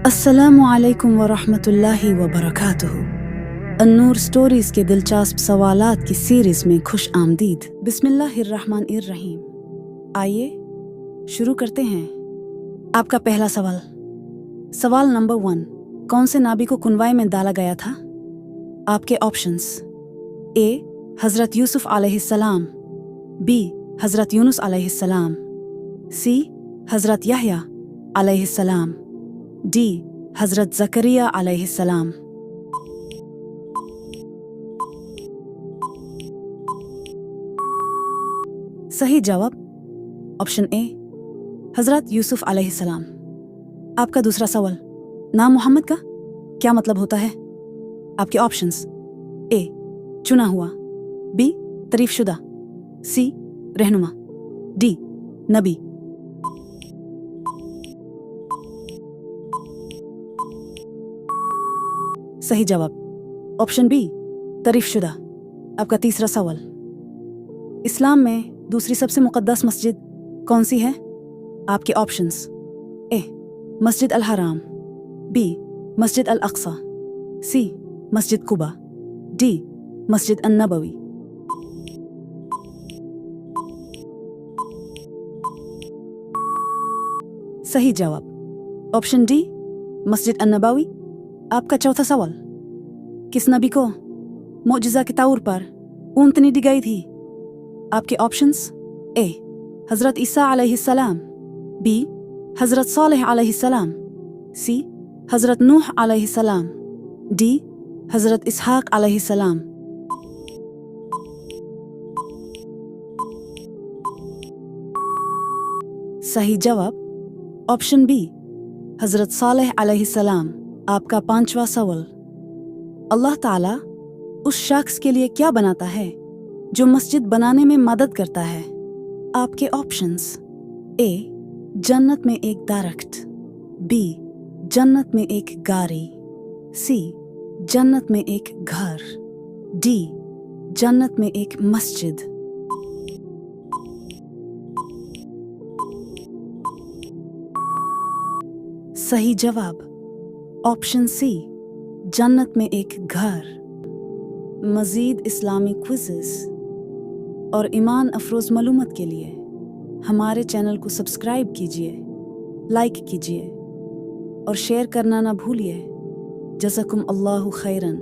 अस्सलामु अलैकुम व रहमतुल्लाहि व बरकातुहू। अन्नूर स्टोरीज के दिलचस्प सवालात की सीरीज में खुश आमदीद। बिस्मिल्लाहिर्रहमानिर्रहीम। आइए शुरू करते हैं। आपका पहला सवाल। सवाल नंबर 1, कौन से नाबी को कुनवाए में डाला गया था? आपके ऑप्शंस: ए हज़रत यूसुफ अलैहिस्सलाम, बी हज़रत यूनुस अलैहिस्सलाम, सी हज़रत यहया अलैहिस्सलाम, डी हज़रत ज़करिया अलैहिस्सलाम। सही जवाब ऑप्शन ए हज़रत यूसुफ अलैहिस्सलाम। आपका दूसरा सवाल। नाम मोहम्मद का क्या मतलब होता है? आपके ऑप्शंस: ए चुना हुआ, बी तारीफ शुदा, सी रहनुमा, डी नबी। सही जवाब ऑप्शन बी तारीफ शुदा। आपका तीसरा सवाल। इस्लाम में दूसरी सबसे मुक़द्दस मस्जिद कौन सी है? आपके ऑप्शंस: ए मस्जिद अल हराम, बी मस्जिद अल अक्सा, सी मस्जिद कुबा, डी मस्जिद अन नबवी। सही जवाब ऑप्शन डी मस्जिद अन नबवी। आपका चौथा सवाल। किस नबी को मोजिज़ा के तौर पर ऊँटनी दी गई थी? आपके ऑप्शंस: ए हज़रत ईसा अलैहिस्सलाम, बी हज़रत सालेह अलैहिस्सलाम, सी हज़रत नूह अलैहिस्सलाम, डी हज़रत इसहाक अलैहिस्सलाम। सही जवाब ऑप्शन बी हज़रत सालेह अलैहिस्सलाम। आपका पांचवा सवाल। अल्लाह ताला उस शख्स के लिए क्या बनाता है जो मस्जिद बनाने में मदद करता है? आपके ऑप्शंस: ए जन्नत में एक दरख्त, बी जन्नत में एक गाड़ी, सी जन्नत में एक घर, डी जन्नत में एक मस्जिद। सही जवाब ऑप्शन सी जन्नत में एक घर। मज़ीद इस्लामी क्विज़ेस और ईमान अफरोज़ मालूमात के लिए हमारे चैनल को सब्सक्राइब कीजिए, लाइक कीजिए और शेयर करना ना भूलिए। जज़ाकुम अल्लाहु खैरन।